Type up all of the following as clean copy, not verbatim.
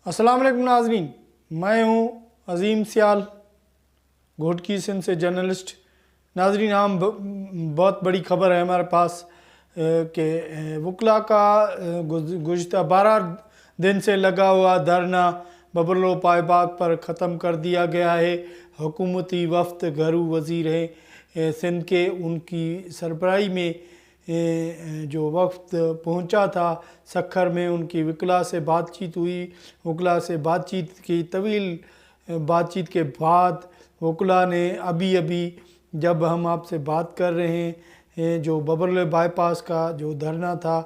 अस्सलाम वालेकुम नाज़रीन, मैं हूँ अज़ीम सियाल, घोटकी सिंध से जर्नलिस्ट। नाज़रीन, बहुत बड़ी खबर है हमारे पास कि वकला का गुज़िश्ता 12 दिन से लगा हुआ धरना बबरलो बाईपास पर ख़त्म कर दिया गया है। हुकूमती वफ़द घरू वज़ीर हैं सिंध के, उनकी सरबराही में जो वफ़द पहुंचा था सखर में, उनकी वकला से बातचीत हुई। वकला से बातचीत की, तवील बातचीत के बाद वकला ने अभी जब हम आपसे बात कर रहे हैं जो बबरलो बाईपास का जो धरना था,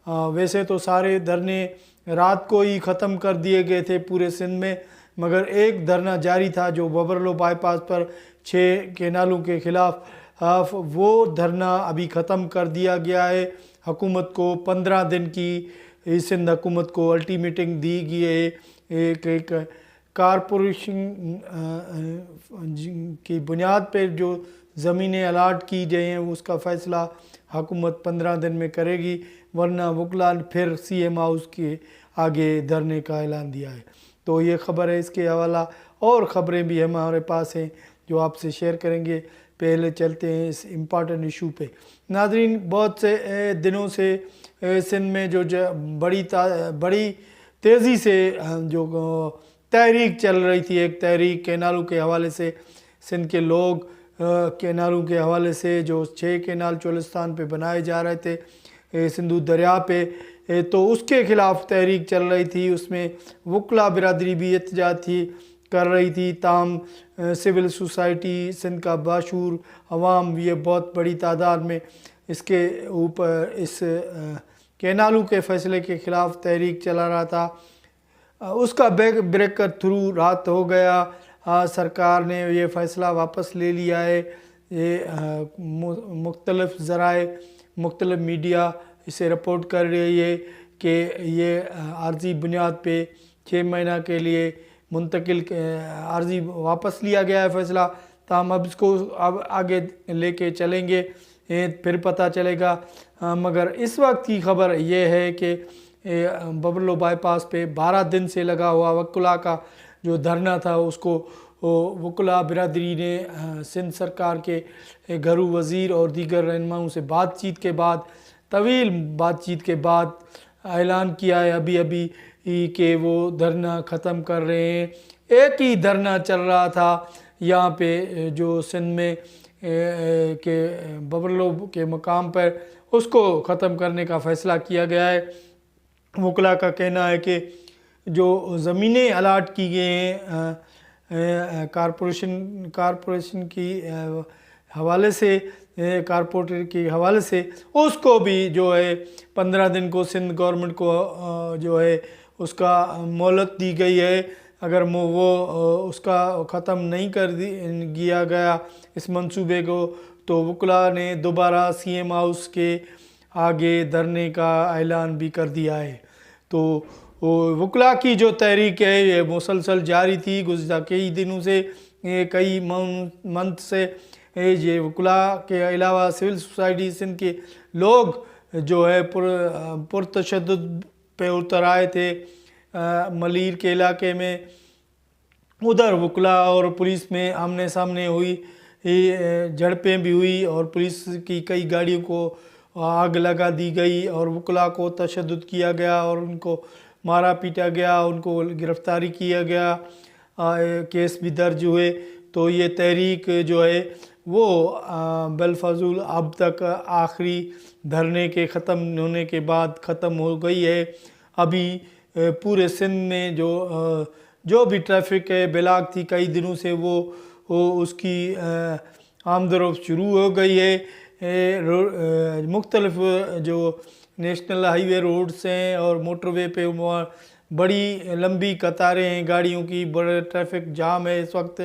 वैसे तो सारे धरने रात को ही ख़त्म कर दिए गए थे पूरे सिंध में, मगर एक धरना जारी था जो बबरलो बाईपास पर 6 केनालों के ख़िलाफ़, वो धरना अभी ख़त्म कर दिया गया है। हुकूमत को 15 दिन की सिंध हुकूमत को अल्टीमेटम दी गई है। एक कारपोरेशन की बुनियाद पर जो ज़मीनें अलाट की गई हैं उसका फ़ैसला हुकूमत 15 दिन में करेगी, वरना वकला फिर CM हाउस के आगे धरने का ऐलान दिया है। तो ये ख़बर है, इसके हवाला और ख़बरें भी हमारे पास हैं जो आपसे शेयर करेंगे। पहले चलते हैं इस इम्पॉर्टेंट इशू पे। नाज़रीन, बहुत से दिनों से सिंध में जो बड़ी तेज़ी से जो तहरीक चल रही थी, एक तहरीक केनालों के हवाले से, सिंध के लोग केनालों के हवाले से जो 6 केनाल चोलिस्तान पे बनाए जा रहे थे सिंधु दरिया पे, तो उसके ख़िलाफ़ तहरीक चल रही थी। उसमें वकला बिरादरी भी एहतजाज कर रही थी। ताम सिविल सोसाइटी सिंध का बाशूर अवाम ये बहुत बड़ी तादाद में इसके ऊपर इस केनालों के फ़ैसले के ख़िलाफ़ तहरीक चला रहा था। उसका ब्रेकर थ्रू रात हो गया। सरकार ने ये फ़ैसला वापस ले लिया है। ये मुख्तलिफ़ ज़राए, मुख्तलिफ़ मीडिया इसे रिपोर्ट कर रही है कि ये आर्जी बुनियाद पे 6 महीना के लिए मुंतकिल आर्जी वापस लिया गया है फ़ैसला। ताम अब इसको अब आगे लेके चलेंगे, फिर पता चलेगा। मगर इस वक्त की ख़बर ये है कि बबरलो बाईपास पे 12 दिन से लगा हुआ वकला का जो धरना था उसको वकला बिरादरी ने सिंध सरकार के घरू वज़ीर और दीगर रहनुमाओं से बातचीत के बाद, तवील बातचीत के बाद ऐलान किया है अभी कि वो धरना ख़त्म कर रहे हैं। एक ही धरना चल रहा था यहाँ पे जो सिंध में के बबरलो के मकाम पर, उसको ख़त्म करने का फ़ैसला किया गया है। वकला का कहना है कि जो ज़मीनें अलाट की गई हैं कारपोरेशन की हवाले से, कारपोरेटर के हवाले से, उसको भी जो है 15 दिन को सिंध गवर्नमेंट को जो है उसका मोहलत दी गई है। अगर वो उसका ख़त्म नहीं कर दिया गया इस मंसूबे को, तो वकला ने दोबारा CM हाउस के आगे धरने का ऐलान भी कर दिया है। तो वकला की जो तहरीक है ये मुसलसल जारी थी गुज़िश्ता कई दिनों से, कई मंथ से। ये वकला के अलावा सिविल सोसाइटी सिंध के लोग जो है पुरतशद्दुद पे उतर आए थे मलीर के इलाके में। उधर वकला और पुलिस में आमने सामने हुई, झड़पें भी हुई और पुलिस की कई गाड़ियों को आग लगा दी गई और वकला को तशद्दुद किया गया और उनको मारा पीटा गया, उनको गिरफ़्तारी किया गया, केस भी दर्ज हुए। तो ये तहरीक जो है वो बिलफज़ूल अब तक आखिरी धरने के ख़त्म होने के बाद ख़त्म हो गई है। अभी पूरे सिंध में जो भी ट्रैफिक है ब्लॉक थी कई दिनों से, वो उसकी आमदोरफ्त शुरू हो गई है। मुख्तलिफ जो नेशनल हाईवे रोड्स हैं और मोटरवे पे बड़ी लंबी कतारें हैं गाड़ियों की, बड़ा ट्रैफिक जाम है इस वक्त,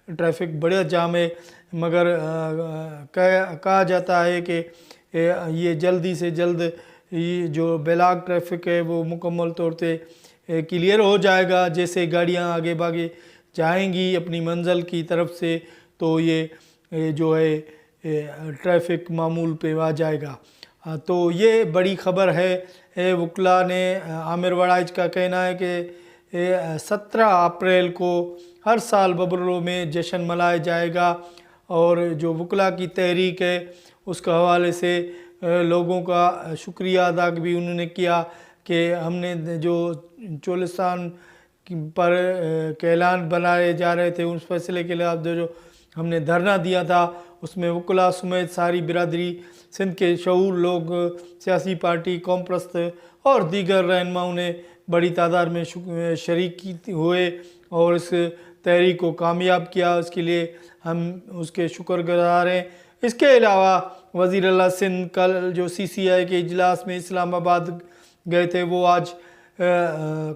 ट्रैफिक बड़ा जाम है। मगर कहा जाता है कि ये जल्दी से जल्द ये जो ब्लॉक ट्रैफिक है वो मुकम्मल तौर पे क्लियर हो जाएगा। जैसे गाड़ियां आगे भागे जाएंगी अपनी मंजिल की तरफ से, तो ये जो है ट्रैफिक मामूल पे आ जाएगा। तो ये बड़ी ख़बर है। वकला ने आमिर वड़ाइच का कहना है कि 17 اپریل کو ہر سال ببرو میں جشن منایا جائے گا، اور جو وکلا کی تحریک ہے اس کے حوالے سے لوگوں کا شکریہ ادا بھی انہوں نے کیا کہ ہم نے جو چولستان پر کے اعلان بنائے جا رہے تھے اس فیصلے کے خلاف جو ہم نے دھرنا دیا تھا، اس میں وکلا سمیت ساری برادری سندھ کے شعور لوگ، سیاسی پارٹی، قوم پرست اور دیگر رہنماؤں نے بڑی تعداد میں شریک ہوئے اور اس تحریک کو کامیاب کیا۔ اس کے لیے ہم اس کے شکر گزار ہیں۔ اس کے علاوہ وزیر اعلیٰ سندھ کل جو CCI کے اجلاس میں اسلام آباد گئے تھے، وہ آج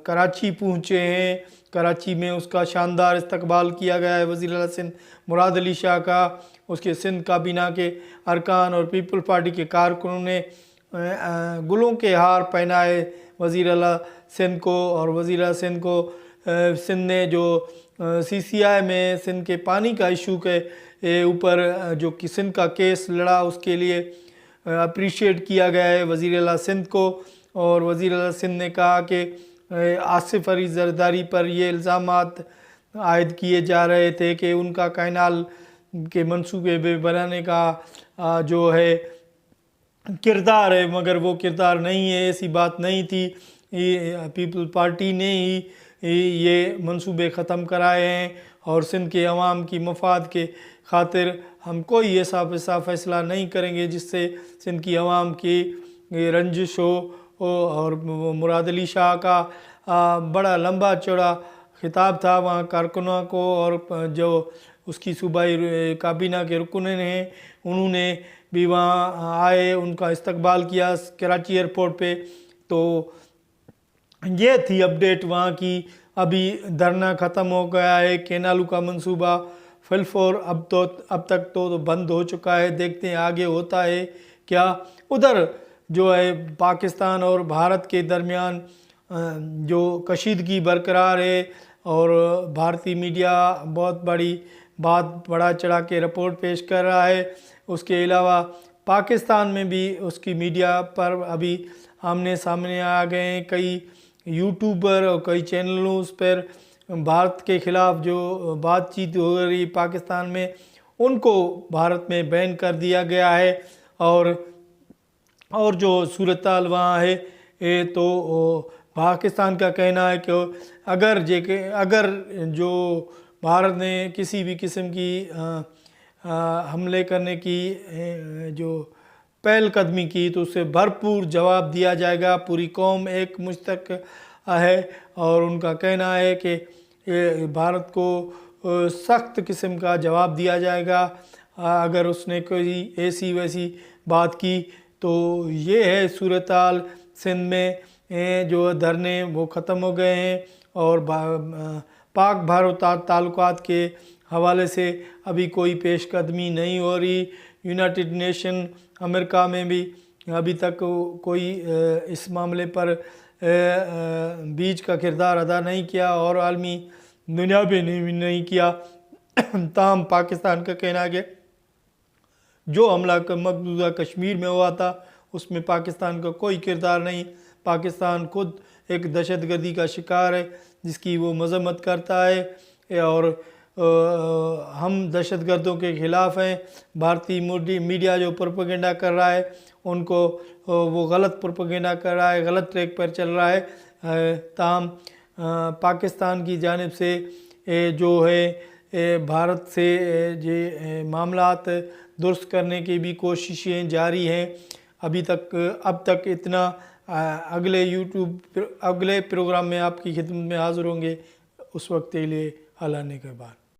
کراچی پہنچے ہیں۔ کراچی میں اس کا شاندار استقبال کیا گیا ہے وزیر اعلیٰ سندھ مراد علی شاہ کا۔ اس کے سندھ کابینہ کے ارکان اور پیپل پارٹی کے کارکنوں نے گلوں کے ہار پہنائے وزیر اعلیٰ سندھ کو، اور وزیر اعلیٰ سندھ کو سندھ نے جو CCI میں سندھ کے پانی کا ایشو کے اوپر جو کہ سندھ کا کیس لڑا، اس کے لیے اپریشیٹ کیا گیا ہے وزیر اعلیٰ سندھ کو۔ اور وزیر اعلیٰ سندھ نے کہا کہ آصف علی زرداری پر یہ الزامات عائد کیے جا رہے تھے کہ ان کا کینال کے منصوبے میں بنانے کا جو ہے کردار ہے، مگر وہ کردار نہیں ہے، ایسی بات نہیں تھی۔ پیپل پارٹی نے ہی یہ منصوبے ختم کرائے ہیں، اور سندھ کے عوام کی مفاد کے خاطر ہم کوئی ایسا فیصلہ نہیں کریں گے جس سے سندھ کی عوام کی رنجش ہو۔ اور مراد علی شاہ کا بڑا لمبا چوڑا خطاب تھا وہاں کارکنوں کو، اور جو اس کی صوبائی کابینہ کے رکن ہیں انہوں نے بھی وہاں آئے، ان کا استقبال کیا کراچی ایئرپورٹ پہ۔ تو یہ تھی اپڈیٹ وہاں کی۔ ابھی دھرنا ختم ہو گیا ہے، کینالوں کا منصوبہ فلفور اب تک تو بند ہو چکا ہے، دیکھتے ہیں آگے ہوتا ہے کیا۔ ادھر جو ہے پاکستان اور بھارت کے درمیان جو کشیدگی برقرار ہے، اور بھارتی میڈیا بہت بڑی بات بڑا چڑھا کے رپورٹ پیش کر رہا ہے۔ اس کے علاوہ پاکستان میں بھی اس کی میڈیا پر ابھی آمنے سامنے آ گئے ہیں، کئی یوٹیوبر اور کئی چینلوں اس پر بھارت کے خلاف جو بات چیت ہو رہی پاکستان میں، ان کو بھارت میں بین کر دیا گیا ہے۔ اور جو صورتحال وہاں ہے تو پاکستان کا کہنا ہے کہ اگر جو بھارت نے کسی بھی قسم کی حملے کرنے کی جو پہل قدمی کی تو اسے بھرپور جواب دیا جائے گا، پوری قوم ایک مشترک ہے، اور ان کا کہنا ہے کہ بھارت کو سخت قسم کا جواب دیا جائے گا اگر اس نے کوئی ایسی ویسی بات کی۔ تو یہ ہے صورتحال سندھ میں، جو دھرنے وہ ختم ہو گئے ہیں، اور پاک بھارت تعلقات کے حوالے سے ابھی کوئی پیش قدمی نہیں ہو رہی۔ یونائٹڈ نیشن امریکہ میں بھی ابھی تک کوئی اس معاملے پر بیچ کا کردار ادا نہیں کیا، اور عالمی دنیا بھی نہیں کیا۔ تاہم پاکستان کا کہنا ہے کہ جو حملہ مقبوضہ کشمیر میں ہوا تھا اس میں پاکستان کا کوئی کردار نہیں، پاکستان خود ایک دہشت گردی کا شکار ہے جس کی وہ مذمت کرتا ہے، اور ہم دہشت گردوں کے خلاف ہیں۔ بھارتی میڈیا جو پروپیگنڈا کر رہا ہے ان کو وہ غلط پروپیگنڈا کر رہا ہے، غلط ٹریک پر چل رہا ہے۔ تاہم پاکستان کی جانب سے جو ہے بھارت سے یہ معاملات درست کرنے کی بھی کوششیں جاری ہیں۔ اب تک اتنا۔ اگلے پروگرام میں آپ کی خدمت میں حاضر ہوں گے، اس وقت کے لیے اللہ نے کے بعد۔